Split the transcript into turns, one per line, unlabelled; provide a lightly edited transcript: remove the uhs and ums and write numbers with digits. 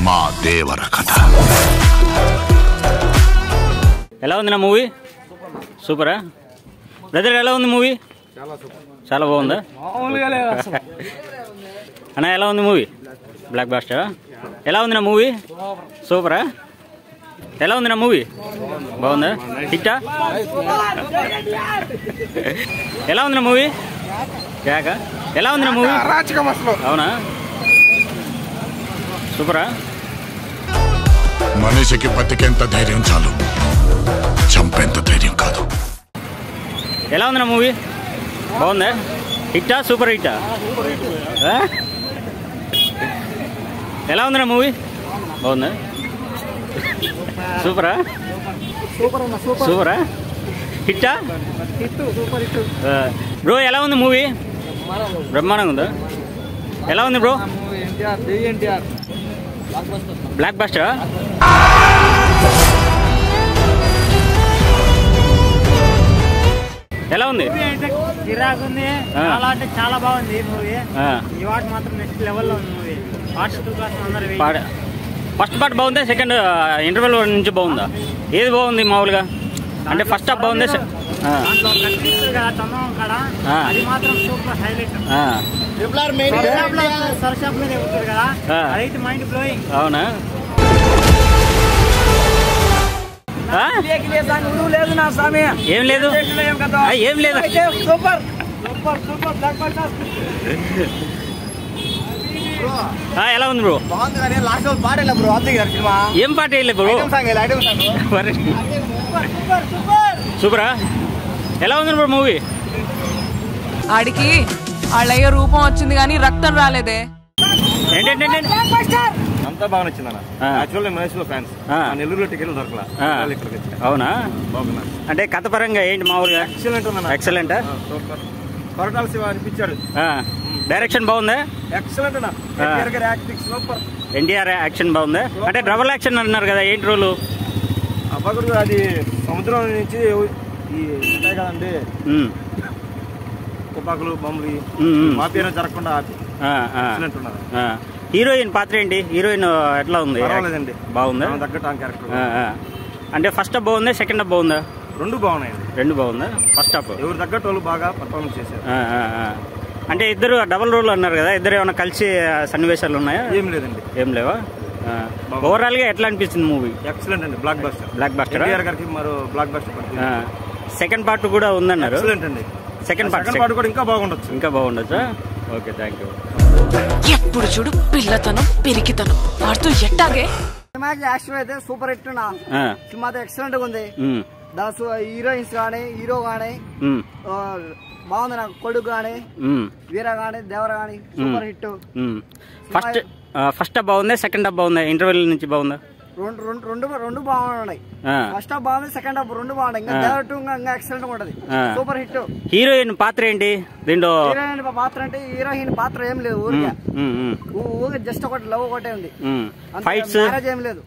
మా దేవర కథ.
ఎలా ఉంది నా మూవీ? సూపరా బ్రదర్? ఎలా ఉంది మూవీ? చాలా బాగుందా అన్న? ఎలా ఉంది మూవీ? Black buster. ఎలా ఉంది నా మూవీ? సూపరా? ఎలా ఉంది నా మూవీ? బాగుందా? హిట్టా? ఎలా ఉంది నా మూవీ? కేక. ఎలా ఉంది నా మూవీ? అవునా? సూపరా?
మనిషికి బతికేంత ధైర్యం చాలు, చంపేంత ధైర్యం కాదు.
ఎలా ఉంది నా మూవీ? బాగుందా? హిట్టా? సూపర్ హిట్టా? ఎలా ఉంది నా మూవీ? బాగుందా? సూపరా? సూపరా? హిట్టా? బ్రో ఎలా ఉంది మూవీ? బ్రహ్మాండంగా ఉందా? ఎలా ఉంది బ్రో? Block buster. ఎలా ఉంది?
చిరాకు ఉంది, చాలా అంటే చాలా బాగుంది మూవీ. ఈ వాటి మాత్రం నెక్స్ట్ లెవెల్లో ఉంది మూవీ.
ఫస్ట్ పార్ట్ బాగుందా? సెకండ్ ఇంటర్వెల్ నుంచి బాగుందా? ఏది బాగుంది మామూలుగా? అంటే ఫస్ట్ హాఫ్ బాగుంది,
అది మాత్రం సూపర్ హైలైట్. Mind blowing.
అవునా?
లేదు నా స్వామి,
ఏం లేదు, ఏం లేదు.
Super super super block buster.
ఎలా ఉంది బ్రో? ఏం పాట వేయలేదు బ్రో? సూపరా? ఎలా ఉంది బ్రో మూవీ?
ఆడికి వాళ్ళయ్య రూపం వచ్చింది కానీ రక్తం రాలేదే.
ఏంటంటే
అంతా బాగా నచ్చింది అన్న. యాక్చువల్లీ మహేష్ లో ఫ్యాన్స్, నెల్లూరులో టికెట్లు దొరకలా.
అవునా?
బాగున్నా.
అంటే కథ పరంగా ఏంటి మామూలుగా?
ఎక్సలెంట్ ఉందన్న.
ఎక్సలెంట్.
కొరటాల శివ అనిపించాడు.
డైరెక్షన్ బాగుందా?
ఎక్సలెంట్ అన్న. Acting super.
ఎన్టీఆర్ యాక్షన్ బాగుందా? అంటే డబుల్ యాక్షన్ అంటున్నారు కదా, ఏంటి రోలు?
అబ్బగుడు అది సముద్రం నుంచి ఈ ఉంటాయి కదండి తుపాకులు బొమ్మలు మాపేనా జరగకుండా ఎక్సలెంట్ ఉన్నది.
హీరోయిన్ పాత్ర ఏంటి? హీరోయిన్ ఎట్లా ఉంది?
పర్వాలేదండి,
బాగుందా?
తగ్గట్టు ఆ క్యారెక్టర్.
అంటే ఫస్ట్ హాఫ్ బాగుందా, సెకండ్ హాఫ్ బాగుందా?
రెండు బాగున్నాయండి.
రెండు బాగుందా? ఫస్ట్ హాఫ్
ఎవరు తగ్గట్టు వాళ్ళు బాగా పర్ఫార్మెన్స్ చేశారు.
అంటే ఇద్దరు డబుల్ రోల్ అన్నారు కదా, ఇద్దరు ఏమైనా కలిసి సన్నివేశాలు ఉన్నాయా?
ఏం లేదండి.
ఏం లేవా? ఓవరాల్ గా ఎట్లా అనిపిస్తుంది మూవీ?
ఎక్సలెంట్ అండి. Block buster.
బ్లాక్ బస్టర్
గారికి మరో బ్లాక్ బస్టర్.
సెకండ్ పార్ట్ కూడా ఉందన్నారు.
ఎక్సలెంట్ అండి.
సెకండ్ పార్ట్
కూడా ఇంకా బాగుండొచ్చు.
ఇంకా బాగుండొచ్చా? Okay, thank you.
ఎప్పుడు చూడు పిల్లతనం పెరిగితనం వాడుతూ ఎట్టాగే.
యాక్షన్ అయితే సూపర్ హిట్. సినిమా ఎక్సలెంట్ గా ఉంది. హీరోయిన్స్ గానీ, హీరో గానీ బాగుంది. నాకు కొడుకు గానీ, వీర గానీ, దేవర గానీ సూపర్ హిట్.
ఫస్ట్ హాఫ్ బాగుందా, సెకండ్ హాఫ్ బాగుందా, ఇంటర్వెల్ నుంచి బాగుందా?
రెండు బాగున్నాయి. ఫస్ట్ హాఫ్ బాగుంది, సెకండ్ హాఫ్ రెండు బాగున్నాయి. ఇంకా దేవర టూ ఇంకా ఎక్సలెంట్ గా ఉంటది. Super hit.
హీరోయిన్ పాత్ర ఏంటి దీంట్లో?
హీరోయిన్ పాత్ర అంటే హీరోయిన్ పాత్ర ఏం లేదు, ఊరికే జస్ట్ ఒకటి లవ్ ఒకటే ఉంది.
ఫైట్స్
మ్యారేజ్ ఏం లేదు.